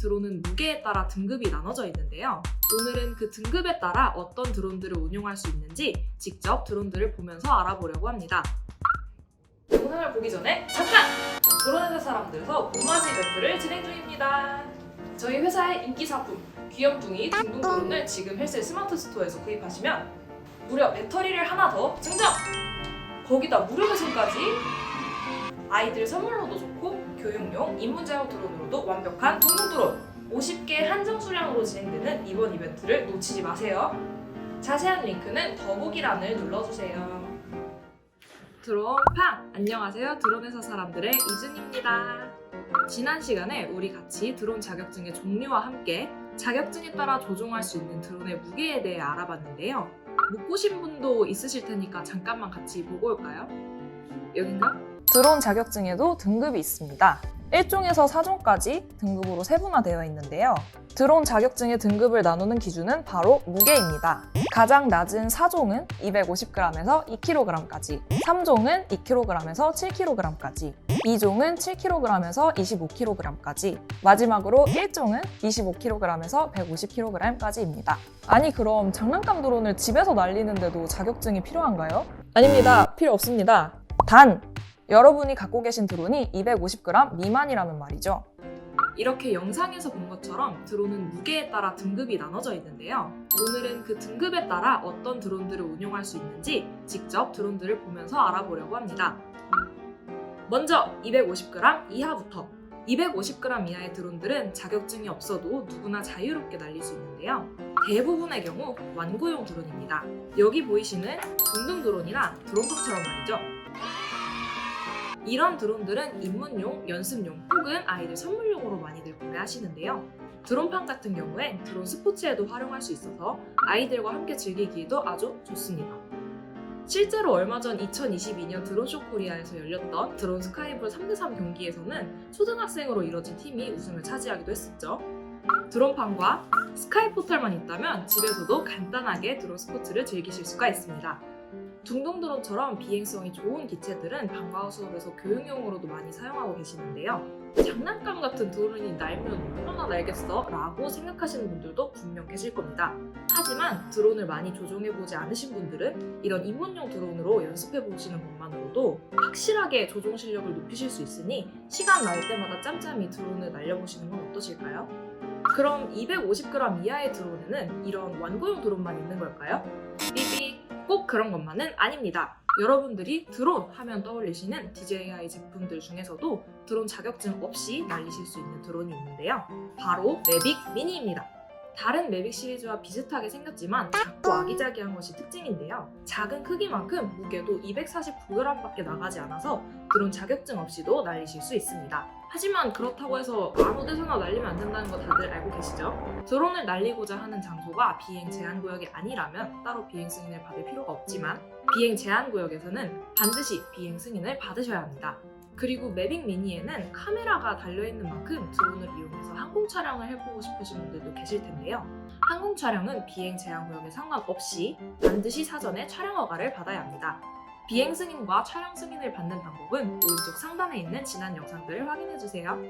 드론은 무게에 따라 등급이 나눠져 있는데요. 오늘은 그 등급에 따라 어떤 드론들을 운용할 수 있는지 직접 드론들을 보면서 알아보려고 합니다. 영상을 보기 전에 잠깐! 드론 회사 사람들에서 봄맞이 이벤트를 진행 중입니다. 저희 회사의 인기 상품 귀염둥이 둥둥 드론을 지금 헬스의 스마트 스토어에서 구입하시면 무려 배터리를 하나 더 증정! 거기다 무료 배송까지! 아이들 선물로도 좋고 교육용 입문자용 드론으로도 완벽한 둥둥 드론! 50개 한정 수량으로 진행되는 이번 이벤트를 놓치지 마세요. 자세한 링크는 더보기란을 눌러주세요. 드론팡! 안녕하세요. 드론회사 사람들의 이준입니다. 지난 시간에 우리 같이 드론 자격증의 종류와 함께 자격증에 따라 조종할 수 있는 드론의 무게에 대해 알아봤는데요. 못 보신 분도 있으실 테니까 잠깐만 같이 보고 올까요? 여긴가? 드론 자격증에도 등급이 있습니다. 1종에서 4종까지 등급으로 세분화되어 있는데요. 드론 자격증의 등급을 나누는 기준은 바로 무게입니다. 가장 낮은 4종은 250g에서 2kg까지, 3종은 2kg에서 7kg까지, 2종은 7kg에서 25kg까지, 마지막으로 1종은 25kg에서 150kg까지입니다. 아니 그럼 장난감 드론을 집에서 날리는데도 자격증이 필요한가요? 아닙니다. 필요 없습니다. 단! 여러분이 갖고 계신 드론이 250g 미만이라면 말이죠. 이렇게 영상에서 본 것처럼 드론은 무게에 따라 등급이 나눠져 있는데요. 오늘은 그 등급에 따라 어떤 드론들을 운용할 수 있는지 직접 드론들을 보면서 알아보려고 합니다. 먼저 250g 이하부터 250g 이하의 드론들은 자격증이 없어도 누구나 자유롭게 날릴 수 있는데요. 대부분의 경우 완구용 드론입니다. 여기 보이시는 둥둥 드론이나 드론팡처럼 말이죠. 이런 드론들은 입문용, 연습용 혹은 아이들 선물용으로 많이들 구매하시는데요. 드론팡 같은 경우엔 드론 스포츠에도 활용할 수 있어서 아이들과 함께 즐기기에도 아주 좋습니다. 실제로 얼마 전 2022년 드론쇼 코리아에서 열렸던 드론 스카이볼 3대3 경기에서는 초등학생으로 이뤄진 팀이 우승을 차지하기도 했었죠. 드론팡과 스카이 포털만 있다면 집에서도 간단하게 드론 스포츠를 즐기실 수가 있습니다. 둥둥 드론처럼 비행성이 좋은 기체들은 방과후 수업에서 교육용으로도 많이 사용하고 계시는데요. 장난감 같은 드론이 날면 얼마나 날겠어? 라고 생각하시는 분들도 분명 계실 겁니다. 하지만 드론을 많이 조종해보지 않으신 분들은 이런 입문용 드론으로 연습해보시는 것만으로도 확실하게 조종 실력을 높이실 수 있으니 시간 날 때마다 짬짬이 드론을 날려보시는 건 어떠실까요? 그럼 250g 이하의 드론에는 이런 완구용 드론만 있는 걸까요? 삐삐! 꼭 그런 것만은 아닙니다. 여러분들이 드론 하면 떠올리시는 DJI 제품들 중에서도 드론 자격증 없이 날리실 수 있는 드론이 있는데요. 바로 매빅 미니입니다. 다른 매빅 시리즈와 비슷하게 생겼지만 작고 아기자기한 것이 특징인데요. 작은 크기만큼 무게도 249g밖에 나가지 않아서 드론 자격증 없이도 날리실 수 있습니다. 하지만 그렇다고 해서 아무 데서나 날리면 안 된다는 거 다들 알고 계시죠? 드론을 날리고자 하는 장소가 비행 제한 구역이 아니라면 따로 비행 승인을 받을 필요가 없지만 비행 제한 구역에서는 반드시 비행 승인을 받으셔야 합니다. 그리고 매빅 미니에는 카메라가 달려있는 만큼 드론을 이용해서 항공 촬영을 해보고 싶으신 분들도 계실 텐데요. 항공 촬영은 비행 제한 구역에 상관없이 반드시 사전에 촬영 허가를 받아야 합니다. 비행 승인과 촬영 승인을 받는 방법은 오른쪽 상단에 있는 지난 영상들을 확인해주세요.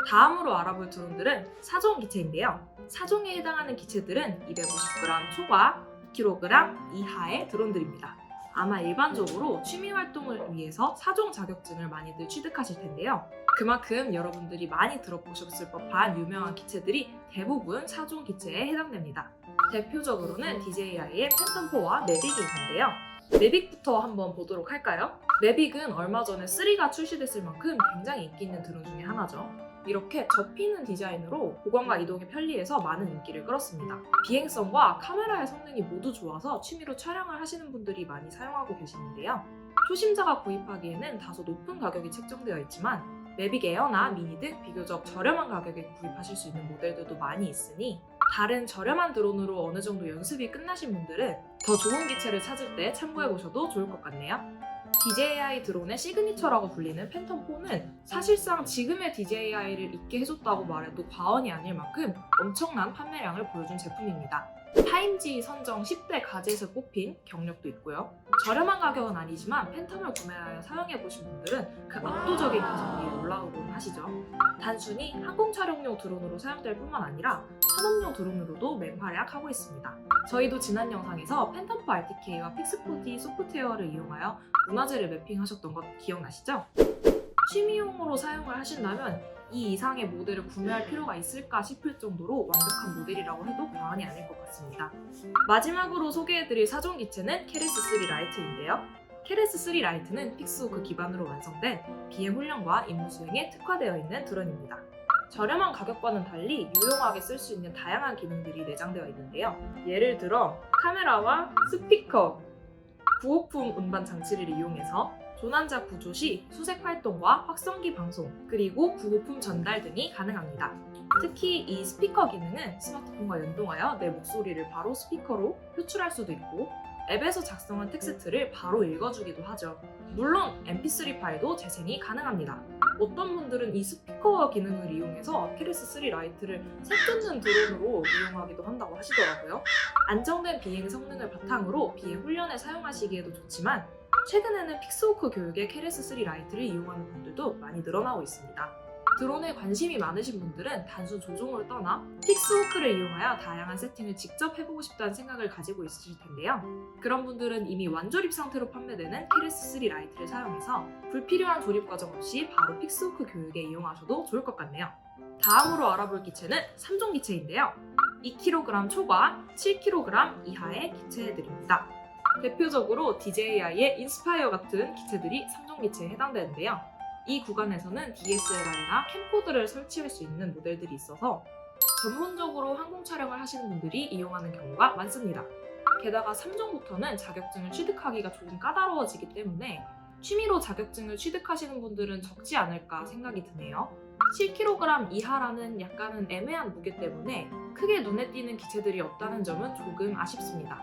다음으로 알아볼 드론들은 4종 기체인데요. 4종에 해당하는 기체들은 250g 초과 2kg 이하의 드론들입니다. 아마 일반적으로 취미 활동을 위해서 4종 자격증을 많이들 취득하실 텐데요. 그만큼 여러분들이 많이 들어보셨을 법한 유명한 기체들이 대부분 4종 기체에 해당됩니다. 대표적으로는 DJI의 팬텀4와 매빅이 있는데요. 매빅부터 한번 보도록 할까요? 매빅은 얼마 전에 3가 출시됐을 만큼 굉장히 인기 있는 드론 중에 하나죠. 이렇게 접히는 디자인으로 보관과 이동이 편리해서 많은 인기를 끌었습니다. 비행성과 카메라의 성능이 모두 좋아서 취미로 촬영을 하시는 분들이 많이 사용하고 계시는데요. 초심자가 구입하기에는 다소 높은 가격이 책정되어 있지만 매빅 에어나 미니 등 비교적 저렴한 가격에 구입하실 수 있는 모델들도 많이 있으니 다른 저렴한 드론으로 어느 정도 연습이 끝나신 분들은 더 좋은 기체를 찾을 때 참고해보셔도 좋을 것 같네요. DJI 드론의 시그니처라고 불리는 팬텀4는 사실상 지금의 DJI를 있게 해줬다고 말해도 과언이 아닐 만큼 엄청난 판매량을 보여준 제품입니다. 타임지 선정 10대 가젯에서 뽑힌 경력도 있고요. 저렴한 가격은 아니지만 팬텀을 구매하여 사용해보신 분들은 그 압도적인 가성비에 올라오곤 하시죠. 단순히 항공 촬영용 드론으로 사용될 뿐만 아니라 산업용 드론으로도 맹활약하고 있습니다. 저희도 지난 영상에서 팬텀4 RTK와 픽스4D 소프트웨어를 이용하여 문화재를 매핑하셨던 것 기억나시죠? 취미용으로 사용을 하신다면 이 이상의 모델을 구매할 필요가 있을까 싶을 정도로 완벽한 모델이라고 해도 과언이 아닐 것 같습니다. 마지막으로 소개해드릴 사종 기체는 케레스3 라이트인데요. 케레스3 라이트는 픽스호크 기반으로 완성된 비행 훈련과 임무 수행에 특화되어 있는 드론입니다. 저렴한 가격과는 달리 유용하게 쓸 수 있는 다양한 기능들이 내장되어 있는데요. 예를 들어 카메라와 스피커, 부호품 운반 장치를 이용해서 조난자 구조 시 수색 활동과 확성기 방송, 그리고 부호품 전달 등이 가능합니다. 특히 이 스피커 기능은 스마트폰과 연동하여 내 목소리를 바로 스피커로 표출할 수도 있고 앱에서 작성한 텍스트를 바로 읽어주기도 하죠. 물론 mp3 파일도 재생이 가능합니다. 어떤 분들은 이 스피커 기능을 이용해서 케레스3 라이트를 색 뜯는 드론으로 이용하기도 한다고 하시더라고요. 안정된 비행 성능을 바탕으로 비행 훈련에 사용하시기에도 좋지만 최근에는 픽스호크 교육에 케레스3 라이트를 이용하는 분들도 많이 늘어나고 있습니다. 드론에 관심이 많으신 분들은 단순 조종을 떠나 픽스호크를 이용하여 다양한 세팅을 직접 해보고 싶다는 생각을 가지고 있으실 텐데요. 그런 분들은 이미 완조립 상태로 판매되는 케레스3 라이트를 사용해서 불필요한 조립 과정 없이 바로 픽스호크 교육에 이용하셔도 좋을 것 같네요. 다음으로 알아볼 기체는 3종 기체인데요. 2kg 초과 7kg 이하의 기체들입니다. 대표적으로 DJI의 인스파이어 같은 기체들이 3종 기체에 해당되는데요. 이 구간에서는 DSLR이나 캠코더를 설치할 수 있는 모델들이 있어서 전문적으로 항공 촬영을 하시는 분들이 이용하는 경우가 많습니다. 게다가 3종부터는 자격증을 취득하기가 조금 까다로워지기 때문에 취미로 자격증을 취득하시는 분들은 적지 않을까 생각이 드네요. 7kg 이하라는 약간은 애매한 무게 때문에 크게 눈에 띄는 기체들이 없다는 점은 조금 아쉽습니다.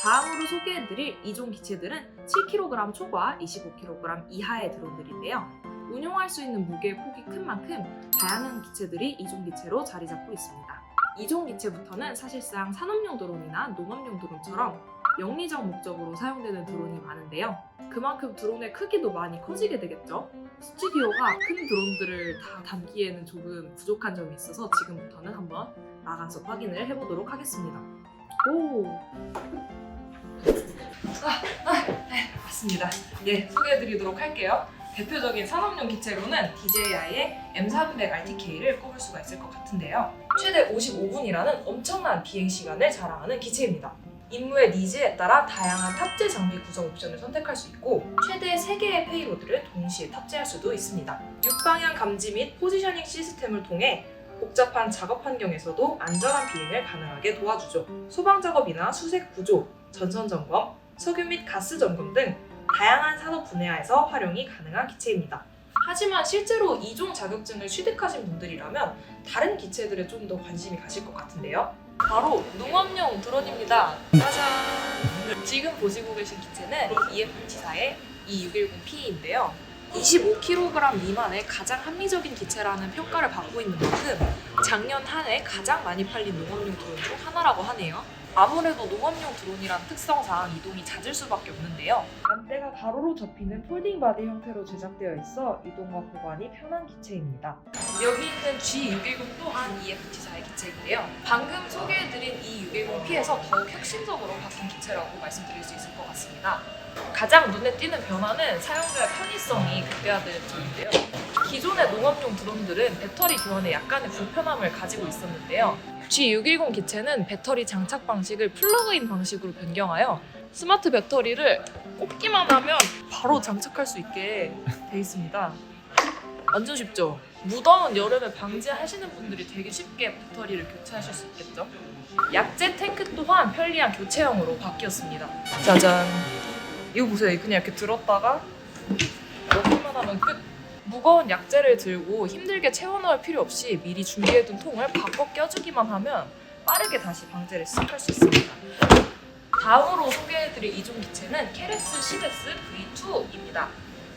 다음으로 소개해드릴 2종 기체들은 7kg 초과 25kg 이하의 드론들인데요. 운용할 수 있는 무게의 폭이 큰 만큼 다양한 기체들이 2종 기체로 자리 잡고 있습니다. 2종 기체부터는 사실상 산업용 드론이나 농업용 드론처럼 영리적 목적으로 사용되는 드론이 많은데요. 그만큼 드론의 크기도 많이 커지게 되겠죠. 스튜디오가 큰 드론들을 다 담기에는 조금 부족한 점이 있어서 지금부터는 한번 나가서 확인을 해보도록 하겠습니다. 맞습니다. 예, 소개해드리도록 할게요. 대표적인 산업용 기체로는 DJI의 M400 RTK를 꼽을 수가 있을 것 같은데요. 최대 55분이라는 엄청난 비행 시간을 자랑하는 기체입니다. 임무의 니즈에 따라 다양한 탑재 장비 구성 옵션을 선택할 수 있고 최대 3개의 페이로드를 동시에 탑재할 수도 있습니다. 6방향 감지 및 포지셔닝 시스템을 통해 복잡한 작업 환경에서도 안전한 비행을 가능하게 도와주죠. 소방 작업이나 수색 구조, 전선 점검, 석유 및 가스 점검 등 다양한 산업 분야에서 활용이 가능한 기체입니다. 하지만 실제로 2종 자격증을 취득하신 분들이라면 다른 기체들에 좀 더 관심이 가실 것 같은데요. 바로 농업용 드론입니다. 짜잔! 지금 보시고 계신 기체는 EFT사의 E610P인데요. 25kg 미만의 가장 합리적인 기체라는 평가를 받고 있는 만큼 작년 한 해 가장 많이 팔린 농업용 드론 중 하나라고 하네요. 아무래도 농업용 드론이란 특성상 이동이 잦을 수밖에 없는데요. 안대가 가로로 접히는 폴딩 바디 형태로 제작되어 있어 이동과 보관이 편한 기체입니다. 여기 있는 G610 또한 EFT사의 기체인데요. 방금 소개해드린 E610P에서 더욱 혁신적으로 바뀐 기체라고 말씀드릴 수 있을 것 같습니다. 가장 눈에 띄는 변화는 사용자의 편의성이 극대화되는 점인데요. 기존의 농업용 드론들은 배터리 교환에 약간의 불편함을 가지고 있었는데요. G610 기체는 배터리 장착 방식을 플러그인 방식으로 변경하여 스마트 배터리를 꽂기만 하면 바로 장착할 수 있게 돼 있습니다. 완전 쉽죠? 무더운 여름에 방지하시는 분들이 되게 쉽게 배터리를 교체하실 수 있겠죠? 약재 탱크 또한 편리한 교체형으로 바뀌었습니다. 짜잔! 이거 보세요. 그냥 이렇게 들었다가 넣기만 하면 끝! 무거운 약재를 들고 힘들게 채워넣을 필요 없이 미리 준비해둔 통을 바꿔 껴주기만 하면 빠르게 다시 방제를 시작할 수 있습니다. 다음으로 소개해드릴 2종 기체는 케레스 10S V2입니다.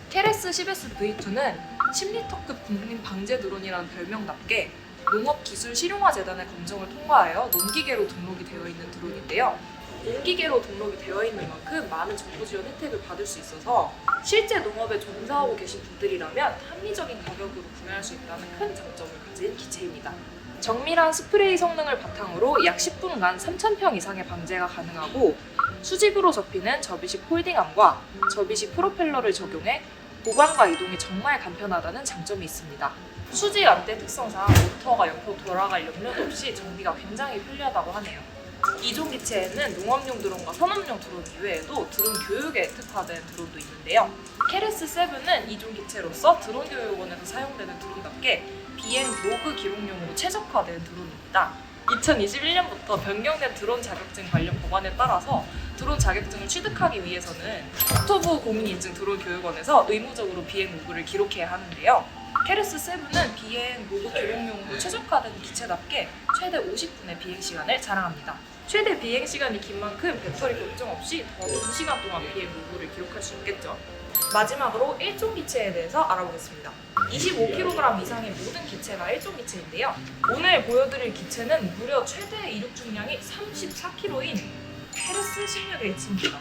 케레스 10S V2는 10리터급 국민 방제 드론이라는 별명답게 농업기술실용화재단의 검정을 통과하여 농기계로 등록이 되어 있는 드론인데요. 농기계로 등록이 되어 있는 만큼 많은 정부 지원 혜택을 받을 수 있어서 실제 농업에 종사하고 계신 분들이라면 합리적인 가격으로 구매할 수 있다는 큰 장점을 가진 기체입니다. 정밀한 스프레이 성능을 바탕으로 약 10분간 3,000평 이상의 방제가 가능하고 수직으로 접히는 접이식 폴딩암과 접이식 프로펠러를 적용해 보관과 이동이 정말 간편하다는 장점이 있습니다. 수직 안대 특성상 모터가 옆으로 돌아갈 염려도 없이 정비가 굉장히 편리하다고 하네요. 이종 기체에는 농업용 드론과 산업용 드론 이외에도 드론 교육에 특화된 드론도 있는데요. 케레스7은 이종 기체로서 드론 교육원에서 사용되는 드론답게 비행 로그 기록용으로 최적화된 드론입니다. 2021년부터 변경된 드론 자격증 관련 법안에 따라서 드론 자격증을 취득하기 위해서는 국토부 공인인증 드론 교육원에서 의무적으로 비행 로그를 기록해야 하는데요. 케레스7은 비행 로그 기록용으로 최적화된 기체답게 최대 50분의 비행 시간을 자랑합니다. 최대 비행 시간이 긴 만큼 배터리 걱정 없이 더 긴 시간 동안 비행 로그를 기록할 수 있겠죠. 마지막으로 1종 기체에 대해서 알아보겠습니다. 25kg 이상의 모든 기체가 1종 기체인데요. 오늘 보여드릴 기체는 무려 최대 이륙 중량이 34kg인 케레스 16H입니다.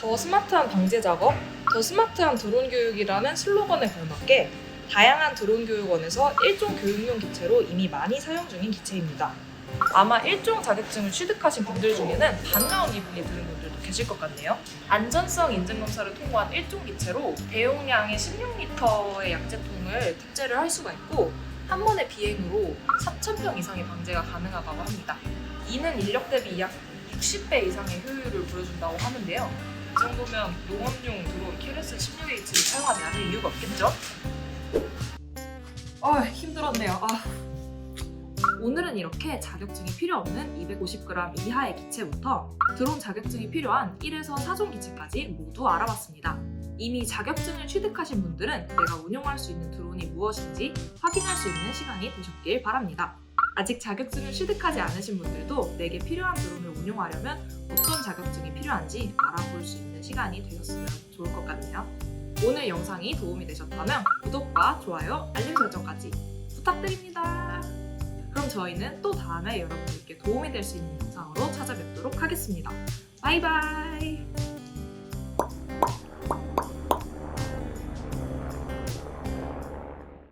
더 스마트한 방제 작업, 더 스마트한 드론 교육이라는 슬로건에 걸맞게 다양한 드론 교육원에서 1종 교육용 기체로 이미 많이 사용 중인 기체입니다. 아마 1종 자격증을 취득하신 분들 중에는 반가운 기분이 드는 분들도 계실 것 같네요. 안전성 인증 검사를 통과한 1종 기체로 대용량의 16리터의 약제통을 탑재를 할 수가 있고 한 번의 비행으로 4,000평 이상의 방제가 가능하다고 합니다. 이는 인력 대비 약 60배 이상의 효율을 보여준다고 하는데요. 이 정도면 농업용 드론 케레스 16H를 사용하지 않을 이유가 없겠죠? 힘들었네요. 오늘은 이렇게 자격증이 필요 없는 250g 이하의 기체부터 드론 자격증이 필요한 1에서 4종 기체까지 모두 알아봤습니다. 이미 자격증을 취득하신 분들은 내가 운용할 수 있는 드론이 무엇인지 확인할 수 있는 시간이 되셨길 바랍니다. 아직 자격증을 취득하지 않으신 분들도 내게 필요한 드론을 운용하려면 어떤 자격증이 필요한지 알아볼 수 있는 시간이 되셨으면 좋을 것 같네요. 오늘 영상이 도움이 되셨다면 구독과 좋아요, 알림 설정까지 부탁드립니다. 그럼 저희는 또 다음에 여러분들께 도움이 될 수 있는 영상으로 찾아뵙도록 하겠습니다. 바이바이!